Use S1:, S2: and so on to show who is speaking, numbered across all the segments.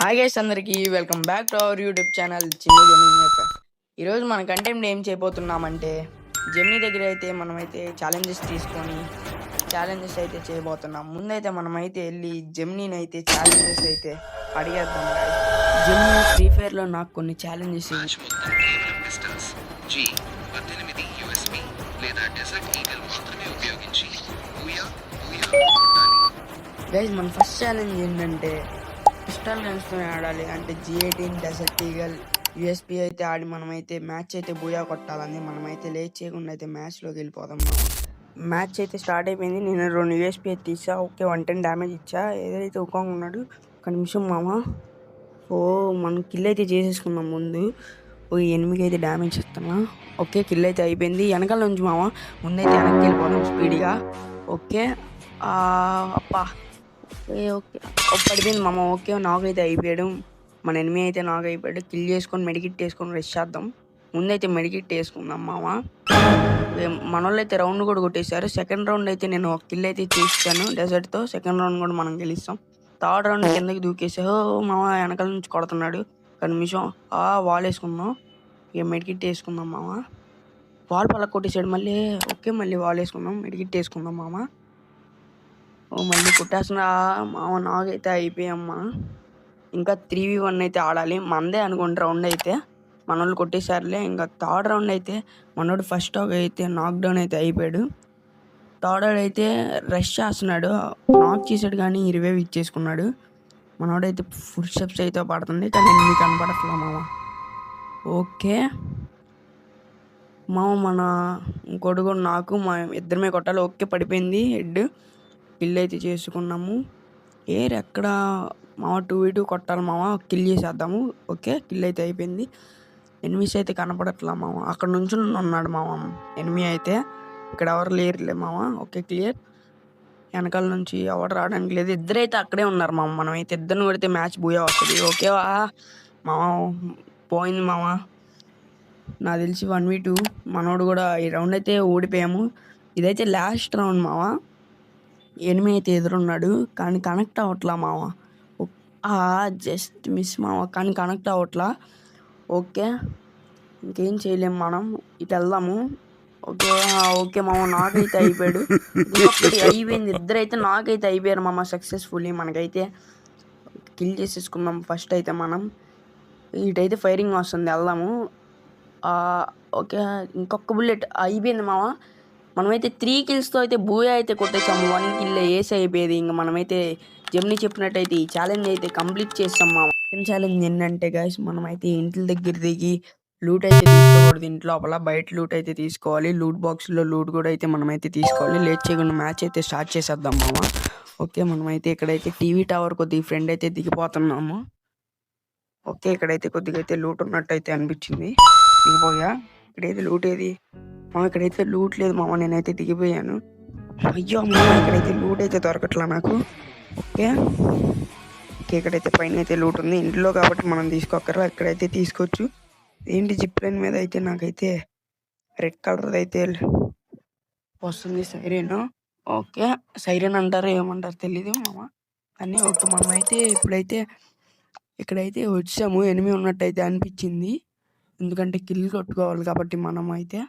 S1: Hi guys, అందరికీ welcome back to our YouTube channel చిన్ని gaming FF. ఈరోజు మన కంటెంట్ ఏం చేయబోతున్నామంటే, జెమినీ దగ్గర అయితే మనమైతే ఛాలెంజెస్ తీసుకొని ఛాలెంజెస్ అయితే చేయబోతున్నాం. ముందైతే మనమైతే వెళ్ళి జెమినీని అయితే ఛాలెంజెస్ అయితే అడిగేద్దాం. జెమినీ ఫ్రీ ఫైర్లో నాకు కొన్ని ఛాలెంజెస్ గైస్, మన ఫస్ట్ ఛాలెంజ్ ఏంటంటే పిస్టల్ గన్స్తో ఆడాలి. అంటే G18 డెజర్ట్ ఈగల్ USP అయితే ఆడి మనమైతే మ్యాచ్ అయితే బూయా కొట్టాలని మనమైతే లేట్ చేయకుండా అయితే మ్యాచ్లోకి వెళ్ళిపోదాం. మ్యాచ్ అయితే స్టార్ట్ అయిపోయింది. నేను 2 USP అయితే తీసా. ఓకే, 110 డ్యామేజ్ ఇచ్చా. ఏదైతే ఉకంగా ఉన్నాడు, ఒక నిమిషం మామ. మనం కిల్ అయితే చేసేసుకున్నాం. ముందు ఒక ఎనిమికి అయితే డ్యామేజ్ ఇస్తున్నా. ఓకే, కిల్ అయితే అయిపోయింది. వెనకాల నుంచి మామ ముందైతే వెనక్కి వెళ్ళిపోదాం స్పీడ్గా. ఓకే, అప్పా ఓకే పడిపోయింది మామ. ఓకే, నాక్ అయితే అయిపోయాడు. మన ఎనిమి అయితే నాక్ అయిపోయాడు. కిల్ చేసుకొని మెడికిట్ వేసుకొని రెస్ట్ చేద్దాం. ముందైతే మెడికిట్ వేసుకుందాం మామ. మన వాళ్ళు అయితే రౌండ్ కూడా కొట్టేశారు. సెకండ్ రౌండ్ అయితే నేను ఒక కిల్ అయితే తీసాను డెజర్ట్తో. సెకండ్ రౌండ్ కూడా మనం గెలుస్తాం. థర్డ్ రౌండ్ కిందకి దూకేసా. మామ వెనకాల నుంచి కొడుతున్నాడు. ఒక నిమిషం వాల్ వేసుకుందాం. ఇక మెడికిట్ వేసుకుందాం మామ. వాల్ పళ్ళ కొట్టేసాడు మళ్ళీ. ఓకే, మళ్ళీ వాల్ వేసుకుందాం. మెడికిట్ వేసుకుందాం మామ. మళ్ళీ కుట్టేస్తున్నా మామ. నాకైతే అయిపోయామ్మా. ఇంకా 3v1 అయితే ఆడాలి. మనదే అనుకోండి రౌండ్ అయితే. మన వాళ్ళు కొట్టేసారులే. ఇంకా థర్డ్ రౌండ్ అయితే మనోడు ఫస్ట్ అయితే నాక్డౌన్ అయితే అయిపోయాడు. థర్డ్ అయితే రష్ చేస్తున్నాడు. నాక్ చేసాడు కానీ రివైవ్ ఇచ్చేసుకున్నాడు. మనోడైతే ఫుడ్ స్టెప్స్ అయితే పడుతుంది కానీ ఎన్ని కనపడట్లా మామ. ఓకే మామ, మన ఇంకోటి కూడా నాకు మా ఇద్దరమే కొట్టాలి. ఓకే, పడిపోయింది హెడ్. కిల్ అయితే చేసుకున్నాము. ఎక్కడ మామ 2v2 కొట్టాలి మామ. కిల్ చేసేద్దాము. ఓకే, కిల్ అయితే అయిపోయింది. ఎనిమిస్ అయితే కనపడట్లా మామ. అక్కడ నుంచి ఉన్నాడు మామ ఎనిమి అయితే. ఇక్కడ ఎవరు లేరులే మామ. Okay, clear. వెనకాల నుంచి ఎవరు రావడానికి లేదు. ఇద్దరైతే అక్కడే ఉన్నారు మామ. మనం అయితే ఇద్దరిని కొడితే మ్యాచ్ బూయా వస్తుంది. ఓకే మామ, పోయింది మామ. నాకు తెలిసి 1v2. మనోడు కూడా ఈ రౌండ్ అయితే ఓడిపోయాము. ఇదైతే లాస్ట్ రౌండ్ మామ. ఎనిమి అయితే ఎదురున్నాడు కానీ కనెక్ట్ అవ్వట్లా మామ. జస్ట్ మిస్ మామ, కానీ కనెక్ట్ అవ్వట్లా. ఓకే, ఇంకేం చేయలేము మనం. ఇటు వెళ్దాము. ఓకే ఓకే మామ, నాకైతే అయిపోయాడు. ఇంకొకటి అయిపోయింది. ఇద్దరైతే నాకైతే అయిపోయారు మామ సక్సెస్ఫుల్లీ. మనకైతే కిల్ చేసేసుకున్నాం ఫస్ట్ అయితే మనం. ఇటైతే ఫైరింగ్ వస్తుంది, వెళ్దాము. ఓకే, ఇంకొక బుల్లెట్ అయిపోయింది మామ. మనమైతే 3 కిల్స్తో అయితే బూయా అయితే కొట్టేసాము. 1 కిల్ వేసి అయిపోయేది. ఇంకా మనమైతే జెమినీ చెప్పినట్టయితే ఈ ఛాలెంజ్ అయితే కంప్లీట్ చేస్తాం మామ. సెకండ్ ఛాలెంజ్ ఏంటంటే గైస్, మనమైతే ఇంటి దగ్గర దిగి లూట్ అయితే తీసుకోకూడదు. ఇంట్లో లోపల బయట లూట్ అయితే తీసుకోవాలి. లూట్ బాక్స్లో లూట్ కూడా అయితే మనమైతే తీసుకోవాలి. లేట్ చేయకుండా మ్యాచ్ అయితే స్టార్ట్ చేసేద్దాం మామ. ఓకే, మనమైతే ఇక్కడైతే టీవీ టవర్ కొద్దిగా ఫ్రెండ్ అయితే దిగిపోతున్నాము. ఓకే, ఇక్కడైతే కొద్దిగా అయితే లూట్ ఉన్నట్టు అయితే అనిపించింది. దిగిపోయా. ఇక్కడైతే లూట్ ఏది మామ? ఇక్కడైతే లూట్ లేదు మామ. నేనైతే దిగిపోయాను. అయ్యో అమ్మ, ఇక్కడైతే లూట్ అయితే దొరకట్లా నాకు. ఓకే ఓకే, ఇక్కడైతే పైన అయితే లూట్ ఉంది. ఇంట్లో కాబట్టి మనం తీసుకోకరా. ఇక్కడైతే తీసుకోవచ్చు. ఏంటి జిప్ లైన్ మీద అయితే నాకైతే రెడ్ కలర్ అయితే వస్తుంది సైరన్. ఓకే, సైరన్ అంటారు ఏమంటారు తెలీదు మామ. కానీ ఓకే, మనమైతే ఇప్పుడైతే ఇక్కడైతే వచ్చాము. ఎనిమి ఉన్నట్టు అయితే అనిపించింది. ఎందుకంటే కిల్ కొట్టుకోవాలి కాబట్టి మనం అయితే.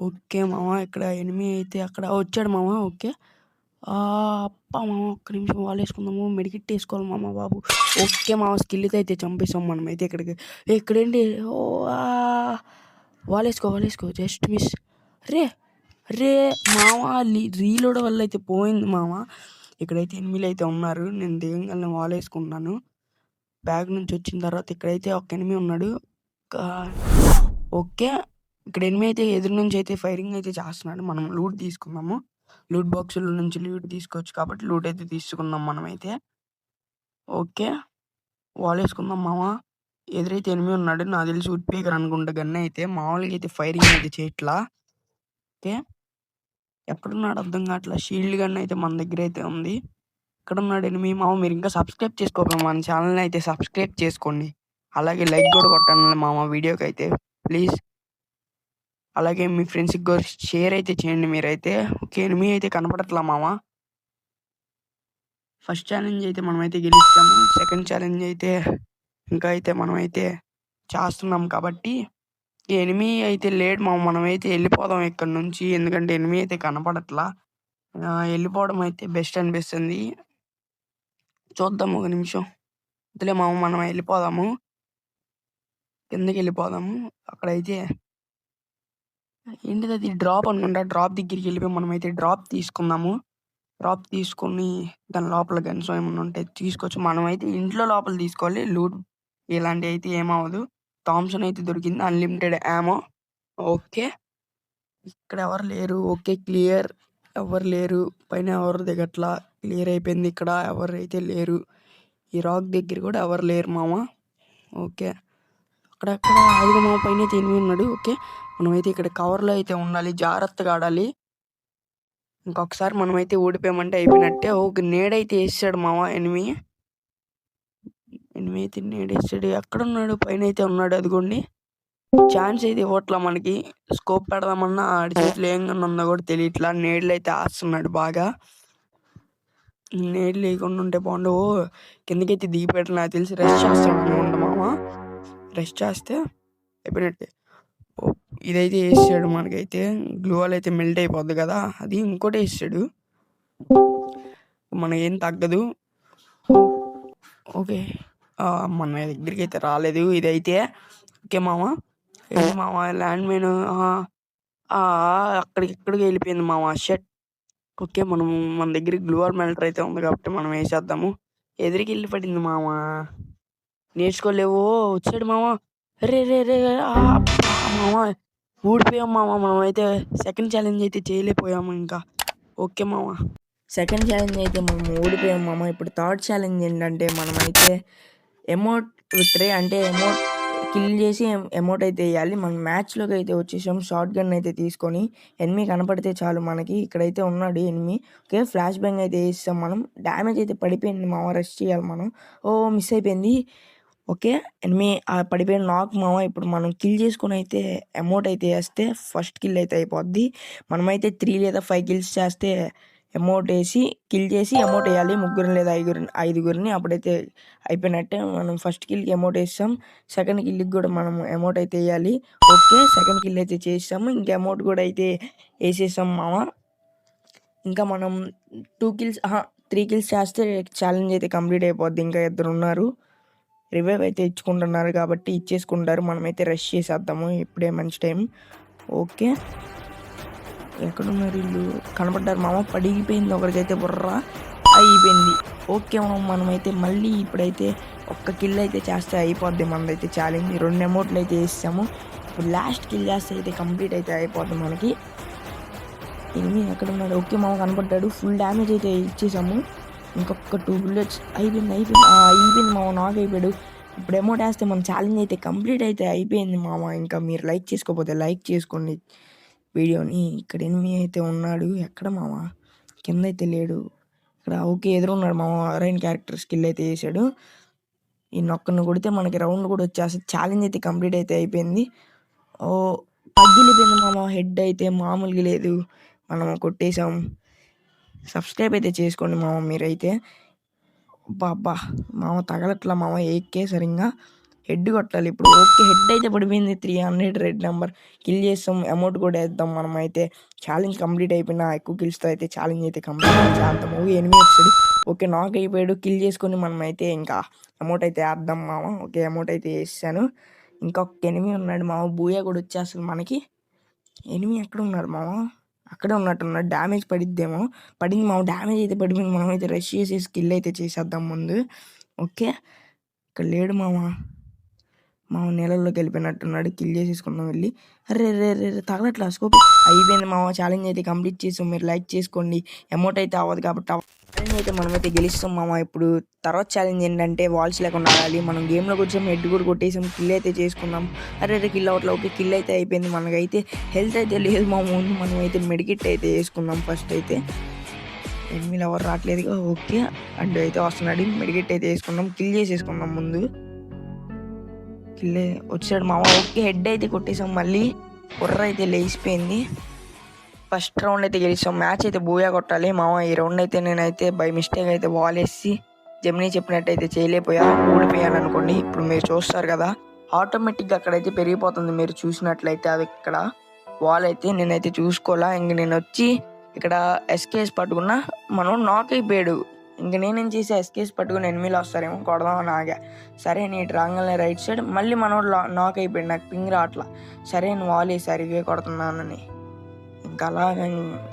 S1: ఓకే మామ, ఇక్కడ ఎనిమి అయితే అక్కడ వచ్చాడు మామ. ఓకే అప్ప మామ, ఒక్క నిమిషం వాల్ వేసుకుందాము. మెడికిట్ వేసుకోవాలి మామ బాబు. ఓకే మామ, స్కిల్తో అయితే చంపేసాం మనమైతే. ఇక్కడేంటి వాల్ వేసుకో. Just miss. రే మామ, రీలోడ్ వల్ల అయితే పోయింది మామ. ఇక్కడైతే ఎనిమిలు అయితే ఉన్నారు. నేను దిగంగానే వాల్ వేసుకుంటాను. బ్యాగ్ నుంచి వచ్చిన తర్వాత ఇక్కడైతే ఒక ఎనిమి ఉన్నాడు. ఓకే, ఇక్కడ ఎనిమి అయితే ఎదురు నుంచి అయితే ఫైరింగ్ అయితే చేస్తున్నాడు. మనం లూట్ తీసుకుందాము. లూట్ బాక్సుల నుంచి లూట్ తీసుకోవచ్చు కాబట్టి లూట్ అయితే తీసుకుందాం మనమైతే. ఓకే, వాల్ వేసుకుందాం మామ. ఎదురైతే ఎనిమి ఉన్నాడు. నాకు తెలిసి ఉడ్పేకర్ అనుకుంటా. గన్ అయితే మామూలుగా అయితే ఫైరింగ్ అయితే చేయట్లా. ఓకే, ఎక్కడున్నాడు అర్థం కావట్లా. షీల్డ్ గన్ అయితే మన దగ్గర అయితే ఉంది. ఇక్కడ ఉన్నాడు ఎనిమి మామ. మీరు ఇంకా సబ్స్క్రైబ్ చేసుకోకండి మన ఛానల్ని అయితే సబ్స్క్రైబ్ చేసుకోండి. అలాగే లైక్ కూడా కొట్టండి మామ వీడియోకి అయితే ప్లీజ్. అలాగే మీ ఫ్రెండ్స్కి కూడా షేర్ అయితే చేయండి మీరైతే. ఓకే, ఎనిమి అయితే కనపడట్లా మామ. ఫస్ట్ ఛాలెంజ్ అయితే మనమైతే గెలిచాము. సెకండ్ ఛాలెంజ్ అయితే ఇంకా అయితే మనమైతే చేస్తున్నాం కాబట్టి ఎనిమీ అయితే లేడు మనమైతే వెళ్ళిపోదాం ఇక్కడ నుంచి. ఎందుకంటే ఎనిమీ అయితే కనపడట్లా. వెళ్ళిపోవడం అయితే బెస్ట్ అనిపిస్తుంది. చూద్దాం ఒక నిమిషం. వద్దులే మనం వెళ్ళిపోదాము. కిందకి వెళ్ళిపోదాము. అక్కడైతే ఏంటిది అది డ్రాప్ అనుకుంటా. డ్రాప్ దగ్గరికి వెళ్ళిపోయి మనమైతే డ్రాప్ తీసుకుందాము. డ్రాప్ తీసుకొని దాని లోపల గన్స్ ఏమన్నా ఉంటే తీసుకోవచ్చు. మనమైతే ఇంట్లో లోపల తీసుకోవాలి. లూట్ ఇలాంటివి అయితే ఏమవ్వదు. థామ్సన్ అయితే దొరికింది. Unlimited ammo. ఓకే, ఇక్కడ ఎవరు లేరు. Okay, clear. ఎవరు లేరు. పైన ఎవరు దిగట్లా. క్లియర్ అయిపోయింది. ఇక్కడ ఎవరు అయితే లేరు. ఈ రాక్ దగ్గర కూడా ఎవరు లేరు మామ. ఓకే, అక్కడక్కడ ఐదు మామ పైన అయితే ఎనిమిది ఉన్నాడు. ఓకే, మనమైతే ఇక్కడ కవర్లో అయితే ఉండాలి. జాగ్రత్తగా ఆడాలి. ఇంకొకసారి మనమైతే ఓడిపోయామంటే అయిపోయినట్టే. ఒక నేడైతే వేసాడు మామ ఎనిమి అయితే నేడేసాడు. ఎక్కడున్నాడు? పైన అయితే ఉన్నాడు. అదిగోండి. ఛాన్స్ అయితే ఇవ్వట్లా మనకి. స్కోప్ పెడదామన్నా ఆడి చేతిలో ఏం కన్నా ఉందో కూడా తెలియట్లా. నేడ్లు అయితే ఆస్తున్నాడు బాగా. నేడ్లు లేకుండా ఉంటే బాగుండు. కిందకైతే దిగిపెట్టాలి. నాకు తెలిసి రెస్ట్ చేస్తాడు అనుకుంటా మామ. రెస్ట్ చేస్తే అయిపోయినట్టే. ఇదైతే వేసాడు మనకైతే. గ్లూ వాల్ అయితే మెల్ట్ అయిపోద్ది కదా, అది ఇంకోటి వేసాడు. మనకేం తగ్గదు. ఓకే, మన దగ్గరికి అయితే రాలేదు ఇదైతే. ఓకే మామ. ఏంటి మామ ల్యాండ్ మైన్ ఇక్కడికి వెళ్ళిపోయింది మామ. షట్. ఓకే, మన దగ్గర గ్లూ వాల్ మెల్టర్ అయితే ఉంది కాబట్టి మనం వేసేద్దాము. ఎదురికి వెళ్ళి పడింది మామ. నేర్చుకోలేవు. వచ్చాడు మామ. రే రే రే మామ, ఊడిపోయాం మామ. మనమైతే సెకండ్ ఛాలెంజ్ అయితే చేయలేకపోయాము ఇంకా. ఓకే మామ, సెకండ్ ఛాలెంజ్ అయితే మనం ఓడిపోయాం మామ. ఇప్పుడు థర్డ్ ఛాలెంజ్ ఏంటంటే మనమైతే ఎమోట్ విక్టరీ అంటే ఎమోట్ కిల్ చేసి ఎమోట్ అయితే వేయాలి. మనం మ్యాచ్లోకి అయితే వచ్చేసాం. షార్ట్ గన్ అయితే తీసుకొని ఎనిమి కనపడితే చాలు మనకి. ఇక్కడైతే ఉన్నాడు ఎనిమి. ఓకే, ఫ్లాష్ బ్యాంగ్ అయితే వేస్తాం మనం. డ్యామేజ్ అయితే పడిపోయింది మామ. రెస్ట్ చేయాలి మనం. మిస్ అయిపోయింది. ఓకే, ఎనిమి పడిపోయిన నాక్ మామ. ఇప్పుడు మనం కిల్ చేసుకుని అయితే అమౌంట్ అయితే వేస్తే ఫస్ట్ కిల్ అయితే అయిపోద్ది. మనమైతే 3 లేదా 5 కిల్స్ చేస్తే అమౌంట్ వేసి కిల్ చేసి అమౌంట్ వేయాలి. 3 లేదా 5గురిని. అప్పుడైతే అయిపోయినట్టే. మనం ఫస్ట్ కిల్కి అమౌంట్ వేస్తాం. సెకండ్ కిల్కి కూడా మనం అమౌంట్ అయితే వేయాలి. ఓకే, సెకండ్ కిల్ అయితే చేస్తాము. ఇంకా అమౌంట్ కూడా అయితే వేసేసాం మామ. ఇంకా మనం 3 కిల్స్ చేస్తే ఛాలెంజ్ అయితే కంప్లీట్ అయిపోద్ది. ఇంకా 2 ఉన్నారు. రివైవ్ అయితే ఇచ్చుకుంటున్నారు కాబట్టి ఇచ్చేసుకుంటారు. మనమైతే రష్ చేసేద్దాము. ఇప్పుడే మంచి టైం. ఓకే, ఎక్కడున్నారు వీళ్ళు? కనపడ్డారు మామ. పడిగిపోయింది ఒకరికైతే. బుర్ర అయిపోయింది. ఓకే మనమైతే మళ్ళీ ఇప్పుడైతే ఒక్క కిల్ అయితే చేస్తే అయిపోద్ది మనదైతే ఛాలెంజ్. 2 అమౌంట్లు అయితే వేసాము. ఇప్పుడు లాస్ట్ కిల్ చేస్తే అయితే కంప్లీట్ అయితే అయిపోద్ది మనకి. ఎనిమిది ఎక్కడున్నాడు? ఓకే మామ కనపడ్డాడు. ఫుల్ డ్యామేజ్ అయితే ఇచ్చేసాము. ఇంకొక 2 బుల్లెట్స్. అయిపోయింది మామ. నాక్ అయిపోయాడు. ఇప్పుడు అమౌంట్ వేస్తే మన ఛాలెంజ్ అయితే కంప్లీట్ అయితే అయిపోయింది మామ. ఇంకా మీరు లైక్ చేసుకోకపోతే లైక్ చేసుకోండి వీడియోని. ఇక్కడ ఎనిమి అయితే ఉన్నాడు. ఎక్కడ మామ? కింద అయితే లేడు. ఇక్కడ ఓకే ఎదురున్నాడు మామ. అరైన్ క్యారెక్టర్ స్కిల్ అయితే వేసాడు. ఈ నొక్కను కొడితే మనకి రౌండ్ కూడా వచ్చేస్తుంది. ఛాలెంజ్ అయితే కంప్లీట్ అయితే అయిపోయింది. పగిలిపోయింది మామ. హెడ్ అయితే మామూలుగా లేదు. మనం కొట్టేసాం. సబ్స్క్రైబ్ అయితే చేసుకోండి మామ మీరైతే. బాబా మామ తగలట్లా మామ. ఏకే సరిగ్గా హెడ్ కొట్టాలి ఇప్పుడు. ఓకే, హెడ్ అయితే పడిపోయింది. 300 రెడ్ నెంబర్. కిల్ చేస్తాం. అమౌంట్ కూడా వేద్దాం మనం అయితే. ఛాలెంజ్ కంప్లీట్ అయిపోయినా ఎక్కువ కిల్స్తో అయితే ఛాలెంజ్ అయితే కంప్లీట్ చేద్దాం. ఎనిమిది వచ్చాడు. ఓకే, నాక్ అయిపోయాడు. కిల్ చేసుకొని మనం అయితే ఇంకా అమౌంట్ అయితే వేద్దాం మామ. ఓకే, అమౌంట్ అయితే వేసాను. ఇంకొక ఎనిమి ఉన్నాడు మామ. బూయా కూడా వచ్చేస్తుంది మనకి. ఎనిమి ఎక్కడ ఉన్నారు మామ? అక్కడే ఉన్నట్టున్నాడు. డ్యామేజ్ పడిద్దేమో. పడింది మామ. డ్యామేజ్ అయితే పడిపోయింది. మనం అయితే రష్ చేసి స్కిల్ అయితే చేసేద్దాం ముందు. ఓకే, ఇక్కడ లేడు మామ. నీళ్ళల్లోకి వెళ్ళిపోయినట్టున్నాడు. కిల్ చేసేసుకున్నాం వెళ్ళి. అరే రే రే తగలట్లా స్కోప్. అయిపోయింది మామ. ఛాలెంజ్ అయితే కంప్లీట్ చేసాం. మీరు లైక్ చేసుకోండి. అమౌంట్ అయితే అవ్వదు కాబట్టి ఛాలెంజ్ అయితే మనమైతే గెలుస్తాం మామ. ఇప్పుడు తర్వాత ఛాలెంజ్ ఏంటంటే వాల్స్ లేకుండా ఆడాలి. మనం గేమ్లోకి వచ్చాం. హెడ్ కూడా కొట్టేసాం. కిల్ అయితే చేసుకున్నాం. అరే కిల్ అవట్లా. ఓకే, కిల్ అయితే అయిపోయింది. మనకైతే హెల్త్ అయితే లేదు మా ముందు. మనం అయితే మెడికిట్ అయితే వేసుకుందాం ఫస్ట్ అయితే. ఎనిమిది ఎవరు రావట్లేదుగా. ఓకే, అడ్డు అయితే వస్తున్నాడు. మెడికిట్ అయితే వేసుకున్నాం. కిల్ చేసేసుకున్నాం ముందు. వచ్చాడు మామ. ఓకే, హెడ్ అయితే కొట్టేసాం. మళ్ళీ బుర్ర అయితే లేచిపోయింది. ఫస్ట్ రౌండ్ అయితే గెలిచాం. మ్యాచ్ అయితే బూయా కొట్టాలి మామ. ఈ రౌండ్ అయితే నేనైతే బై మిస్టేక్ అయితే వాల్ వేసి జెమినీ చెప్పినట్టయితే చేయలేకపోయా, ఓడిపోయాను అనుకోండి. ఇప్పుడు మీరు చూస్తారు కదా ఆటోమేటిక్గా అక్కడైతే పెరిగిపోతుంది. మీరు చూసినట్లయితే అది ఇక్కడ వాల్ అయితే నేనైతే చూసుకోవాలా. ఇంక నేను వచ్చి ఇక్కడ ఎస్కేస్ పట్టుకున్నా, మనం నాక్ అయిపోయాడు. ఇంక నేనేం చేసా, ఎస్కేస్ పట్టుకుని ఎనిమిలు వస్తారేమో కొడదామని ఆగా. సరే నేను రాగానే రైట్ సైడ్ మళ్ళీ మనోడు నాక్ అయిపోయాడు. నాకు పింగ్ రావట్లా. సరే నేను వాల్ వేసారు ఇవే కొడుతున్నానని. ఇంకా అలాగా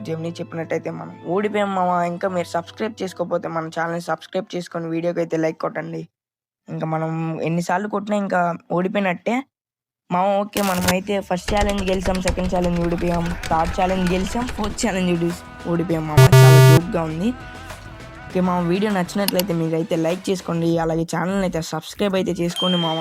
S1: జెమినీ చెప్పినట్టయితే మనం ఓడిపోయాం మామ. ఇంకా మీరు సబ్స్క్రైబ్ చేసుకోకపోతే మన ఛానల్ని సబ్స్క్రైబ్ చేసుకొని వీడియోకి అయితే లైక్ కొట్టండి. ఇంకా మనం ఎన్నిసార్లు కొట్టినా ఇంకా ఓడిపోయినట్టే మామ. ఓకే, మనం అయితే ఫస్ట్ ఛాలెంజ్ గెలిచాం, సెకండ్ ఛాలెంజ్ ఓడిపోయాం, థర్డ్ ఛాలెంజ్ గెలిచాం, ఫోర్త్ ఛాలెంజ్ ఓడిపోయాం మామ. చాలా జోక్గా ఉంది. ఓకే మా వీడియో నచ్చినట్లయితే మీరైతే లైక్ చేసుకోండి, అలాగే ఛానల్ని అయితే సబ్స్క్రైబ్ అయితే చేసుకోండి మామ.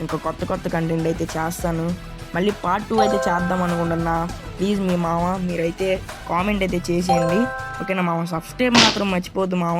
S1: ఇంకా కొత్త కంటెంట్ అయితే చేస్తాను. మళ్ళీ పార్ట్ 2 అయితే చేద్దాం అనుకుంటున్నా. ప్లీజ్ మీ మామ మీరైతే కామెంట్ అయితే చేసేయండి. ఓకేనా మామ, సబ్స్క్రైబ్ మాత్రం మర్చిపోద్దు మామ.